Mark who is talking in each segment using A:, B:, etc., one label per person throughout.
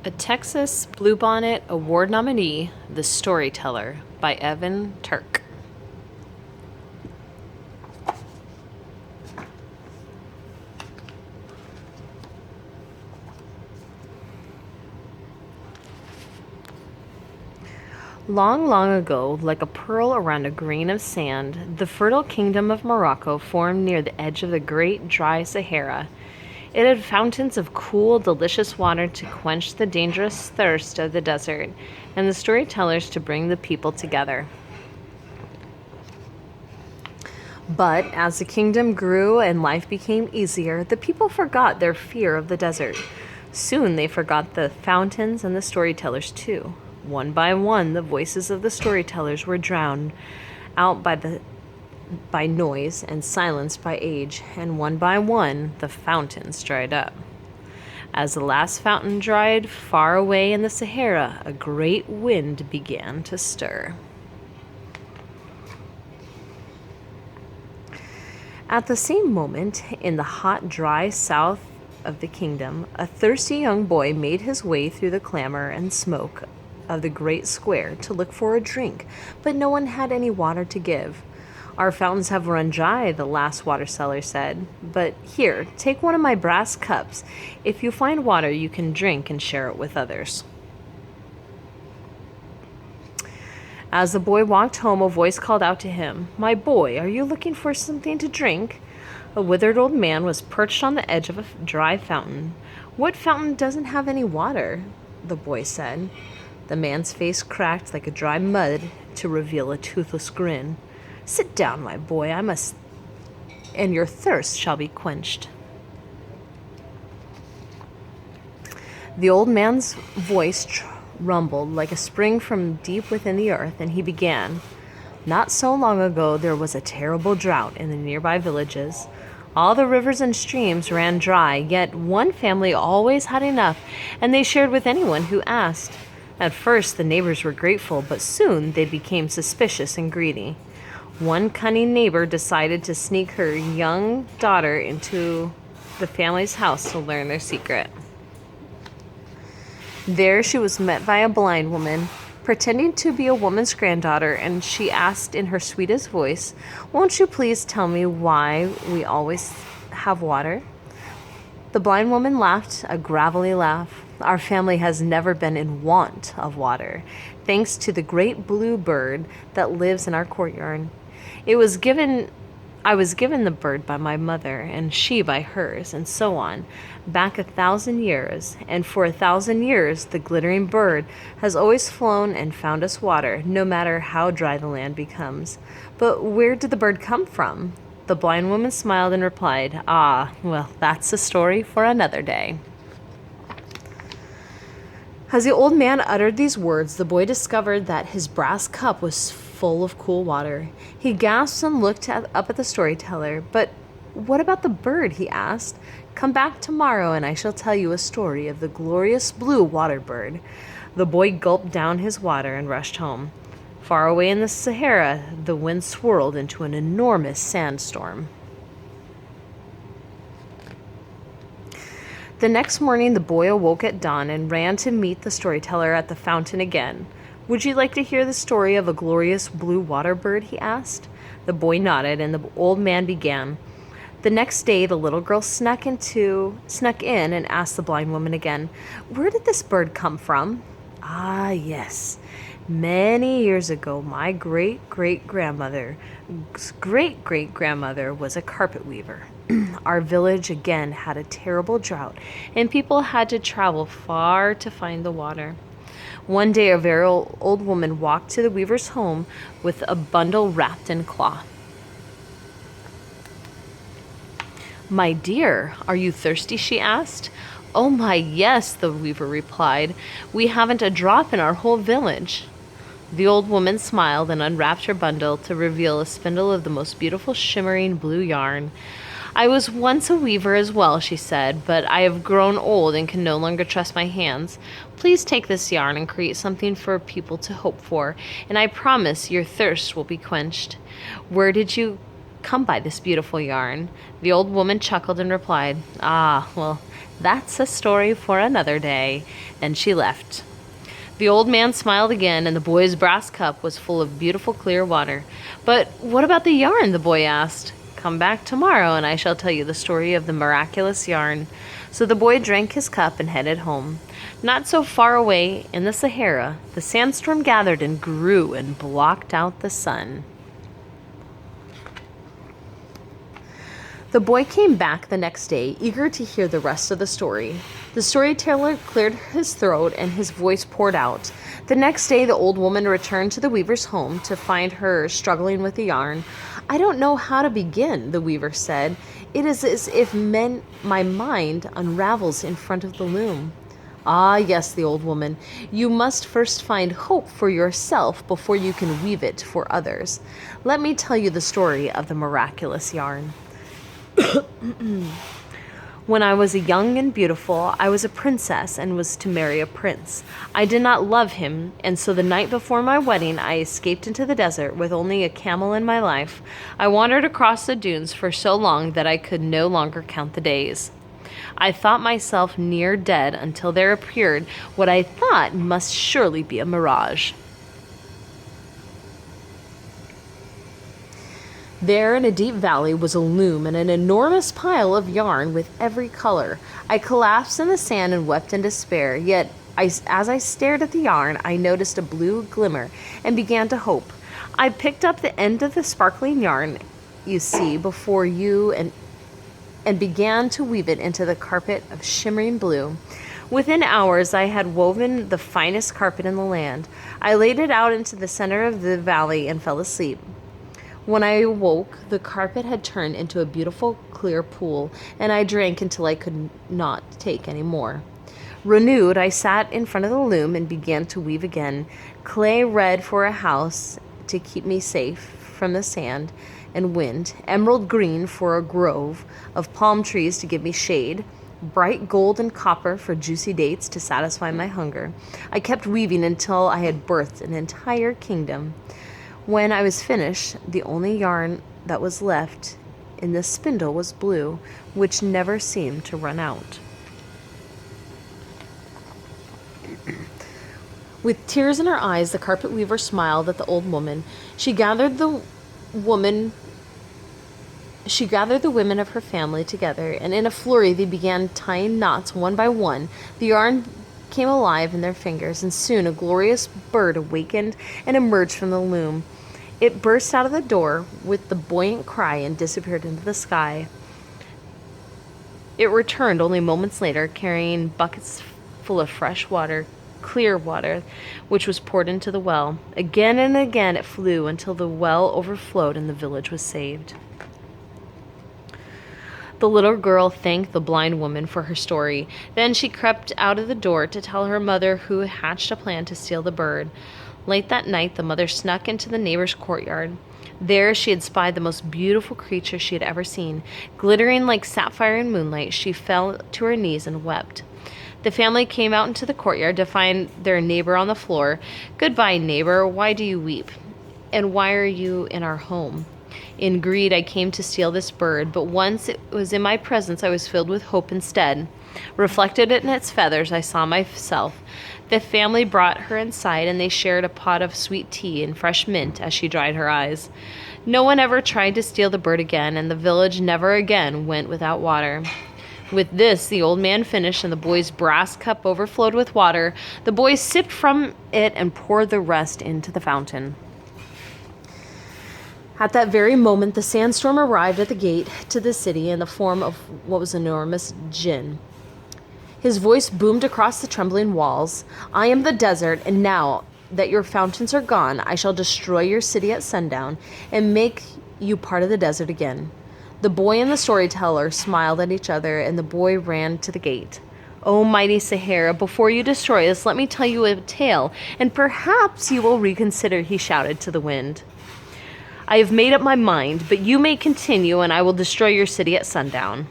A: A Texas Bluebonnet Award nominee, The Storyteller by Evan Turk. Long, long ago, like a pearl around a grain of sand, the fertile kingdom of Morocco formed near the edge of the great dry Sahara. It had fountains of cool, delicious water to quench the dangerous thirst of the desert, and the storytellers to bring the people together. But as the kingdom grew and life became easier, the people forgot their fear of the desert. Soon they forgot the fountains and the storytellers too. One by one, the voices of the storytellers were drowned out by noise and silenced by age, and one by one, the fountains dried up. As the last fountain dried far away in the Sahara, a great wind began to stir. At the same moment, in the hot, dry south of the kingdom, a thirsty young boy made his way through the clamor and smoke of the great square to look for a drink, but no one had any water to give. Our fountains have run dry, the last water seller said. But here, take one of my brass cups. If you find water, you can drink and share it with others. As the boy walked home, a voice called out to him, "My boy, are you looking for something to drink?" A withered old man was perched on the edge of a dry fountain. "What fountain doesn't have any water?" the boy said. The man's face cracked like a dry mud to reveal a toothless grin. "Sit down, my boy, and your thirst shall be quenched." The old man's voice rumbled like a spring from deep within the earth, and he began. "Not so long ago, there was a terrible drought in the nearby villages. All the rivers and streams ran dry, yet one family always had enough, and they shared with anyone who asked. At first, the neighbors were grateful, but soon they became suspicious and greedy. One cunning neighbor decided to sneak her young daughter into the family's house to learn their secret. There she was met by a blind woman, pretending to be a woman's granddaughter, and she asked in her sweetest voice, "Won't you please tell me why we always have water?" The blind woman laughed a gravelly laugh. "Our family has never been in want of water, thanks to the great blue bird that lives in our courtyard. I was given the bird by my mother, and she by hers, and so on, back 1,000 years. And for 1,000 years, the glittering bird has always flown and found us water, no matter how dry the land becomes. But where did the bird come from?" The blind woman smiled and replied, "Ah, well, that's a story for another day." As the old man uttered these words, the boy discovered that his brass cup was full of cool water. He gasped and looked up at the storyteller. "But what about the bird?" he asked. "Come back tomorrow, and I shall tell you a story of the glorious blue water bird." The boy gulped down his water and rushed home. Far away in the Sahara, the wind swirled into an enormous sandstorm. The next morning, the boy awoke at dawn and ran to meet the storyteller at the fountain again. "Would you like to hear the story of a glorious blue water bird?" he asked. The boy nodded, and the old man began. The next day, the little girl snuck in and asked the blind woman again, "Where did this bird come from?" "Ah, yes. Many years ago, my great-great-grandmother's great-great-grandmother was a carpet weaver. Our village again had a terrible drought, and people had to travel far to find the water. One day, a very old woman walked to the weaver's home with a bundle wrapped in cloth. "My dear, are you thirsty?" she asked. "Oh my, yes," the weaver replied. "We haven't a drop in our whole village." The old woman smiled and unwrapped her bundle to reveal a spindle of the most beautiful shimmering blue yarn. "I was once a weaver as well," she said, "but I have grown old and can no longer trust my hands. Please take this yarn and create something for people to hope for, and I promise your thirst will be quenched. Where did you come by this beautiful yarn?" The old woman chuckled and replied, "Ah, well, that's a story for another day. Then she left. The old man smiled again, and the boy's brass cup was full of beautiful clear water. "But what about the yarn?" the boy asked. "Come back tomorrow, and I shall tell you the story of the miraculous yarn." So the boy drank his cup and headed home. Not so far away, in the Sahara, the sandstorm gathered and grew and blocked out the sun. The boy came back the next day, eager to hear the rest of the story. The storyteller cleared his throat and his voice poured out. The next day, the old woman returned to the weaver's home to find her struggling with the yarn. "I don't know how to begin," the weaver said. "It is as if my mind unravels in front of the loom." "Ah, yes," the old woman. "You must first find hope for yourself before you can weave it for others. Let me tell you the story of the miraculous yarn. When I was young and beautiful, I was a princess and was to marry a prince. I did not love him, and so the night before my wedding, I escaped into the desert with only a camel in my life. I wandered across the dunes for so long that I could no longer count the days. I thought myself near dead until there appeared what I thought must surely be a mirage. There in a deep valley was a loom and an enormous pile of yarn with every color. I collapsed in the sand and wept in despair, yet as I stared at the yarn, I noticed a blue glimmer and began to hope. I picked up the end of the sparkling yarn you see before you and began to weave it into the carpet of shimmering blue. Within hours, I had woven the finest carpet in the land. I laid it out into the center of the valley and fell asleep. When I awoke, the carpet had turned into a beautiful, clear pool, and I drank until I could not take any more. Renewed, I sat in front of the loom and began to weave again. Clay red for a house to keep me safe from the sand and wind, emerald green for a grove of palm trees to give me shade, bright gold and copper for juicy dates to satisfy my hunger. I kept weaving until I had birthed an entire kingdom. When I was finished, the only yarn that was left in the spindle was blue, which never seemed to run out. With tears in her eyes, the carpet weaver smiled at the old woman. She gathered the women of her family together, and in a flurry they began tying knots one by one. The yarn came alive in their fingers, and soon a glorious bird awakened and emerged from the loom. It burst out of the door with the buoyant cry and disappeared into the sky. It returned only moments later, carrying buckets full of fresh water, clear water, which was poured into the well. Again and again it flew until the well overflowed and the village was saved. The little girl thanked the blind woman for her story. Then she crept out of the door to tell her mother, who hatched a plan to steal the bird. Late that night, the mother snuck into the neighbor's courtyard. There she had spied the most beautiful creature she had ever seen. Glittering like sapphire in moonlight, she fell to her knees and wept. The family came out into the courtyard to find their neighbor on the floor. "Goodbye, neighbor. Why do you weep? And why are you in our home?" "In greed, I came to steal this bird, but once it was in my presence, I was filled with hope instead. Reflected in its feathers, I saw myself." The family brought her inside, and they shared a pot of sweet tea and fresh mint as she dried her eyes. No one ever tried to steal the bird again, and the village never again went without water. With this, the old man finished, and the boy's brass cup overflowed with water. The boy sipped from it and poured the rest into the fountain. At that very moment, the sandstorm arrived at the gate to the city in the form of what was an enormous djinn. His voice boomed across the trembling walls. "I am the desert, and now that your fountains are gone, I shall destroy your city at sundown and make you part of the desert again." The boy and the storyteller smiled at each other, and the boy ran to the gate. "O mighty Sahara, before you destroy us, let me tell you a tale, and perhaps you will reconsider," he shouted to the wind. "I have made up my mind, but you may continue, and I will destroy your city at sundown."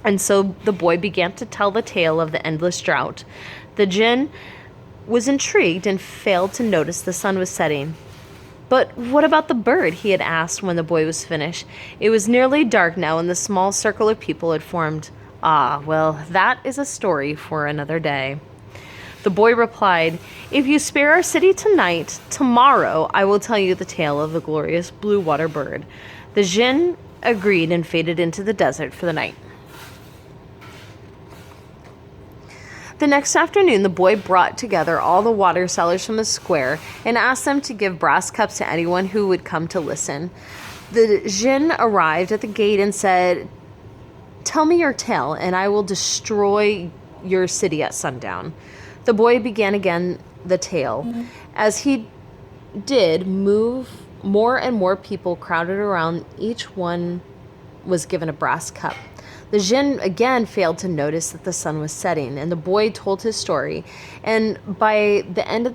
A: And so the boy began to tell the tale of the endless drought. The djinn was intrigued and failed to notice the sun was setting. "But what about the bird?" he had asked when the boy was finished. It was nearly dark now, and the small circle of people had formed. "Ah, well, that is a story for another day." The boy replied, "If you spare our city tonight, tomorrow I will tell you the tale of the glorious blue water bird." The djinn agreed and faded into the desert for the night. The next afternoon, the boy brought together all the water sellers from the square and asked them to give brass cups to anyone who would come to listen. The djinn arrived at the gate and said, "Tell me your tale, and I will destroy your city at sundown." The boy began again the tale. As he did, more and more people crowded around. Each one was given a brass cup. The djinn again failed to notice that the sun was setting, and the boy told his story. By the end,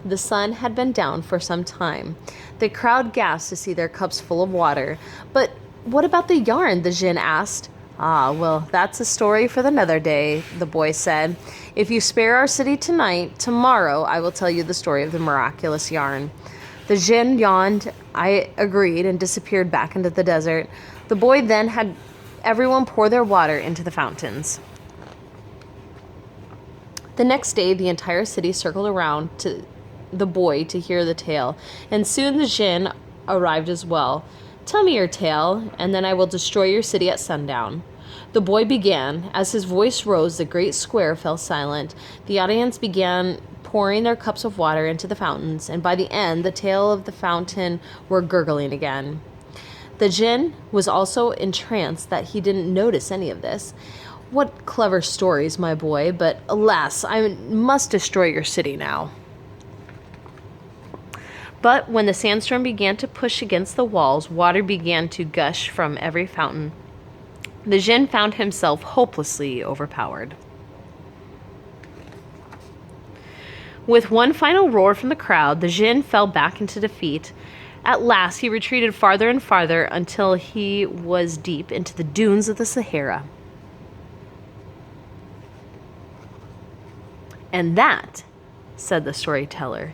A: the sun had been down for some time. The crowd gasped to see their cups full of water. "But what about the yarn?" the djinn asked. "Ah, well, that's a story for another day," the boy said. "If you spare our city tonight, tomorrow I will tell you the story of the miraculous yarn." The djinn yawned, I agreed, and disappeared back into the desert. The boy then had everyone pour their water into the fountains. The next day, the entire city circled around to the boy to hear the tale, and soon the djinn arrived as well. "Tell me your tale, and then I will destroy your city at sundown." The boy began. As his voice rose, the great square fell silent. The audience began pouring their cups of water into the fountains, and by the end, the tail of the fountain were gurgling again. The djinn was also entranced that he didn't notice any of this. "What clever stories, my boy, but alas, I must destroy your city now." But when the sandstorm began to push against the walls, water began to gush from every fountain. The djinn found himself hopelessly overpowered. With one final roar from the crowd, the djinn fell back into defeat. At last, he retreated farther and farther until he was deep into the dunes of the Sahara. And that, said the storyteller,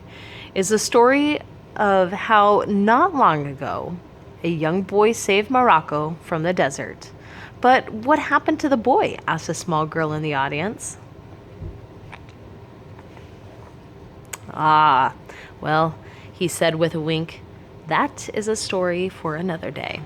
A: is the story of how not long ago a young boy saved Morocco from the desert. But what happened to the boy? Asked a small girl in the audience. "Ah, well," he said with a wink, "that is a story for another day."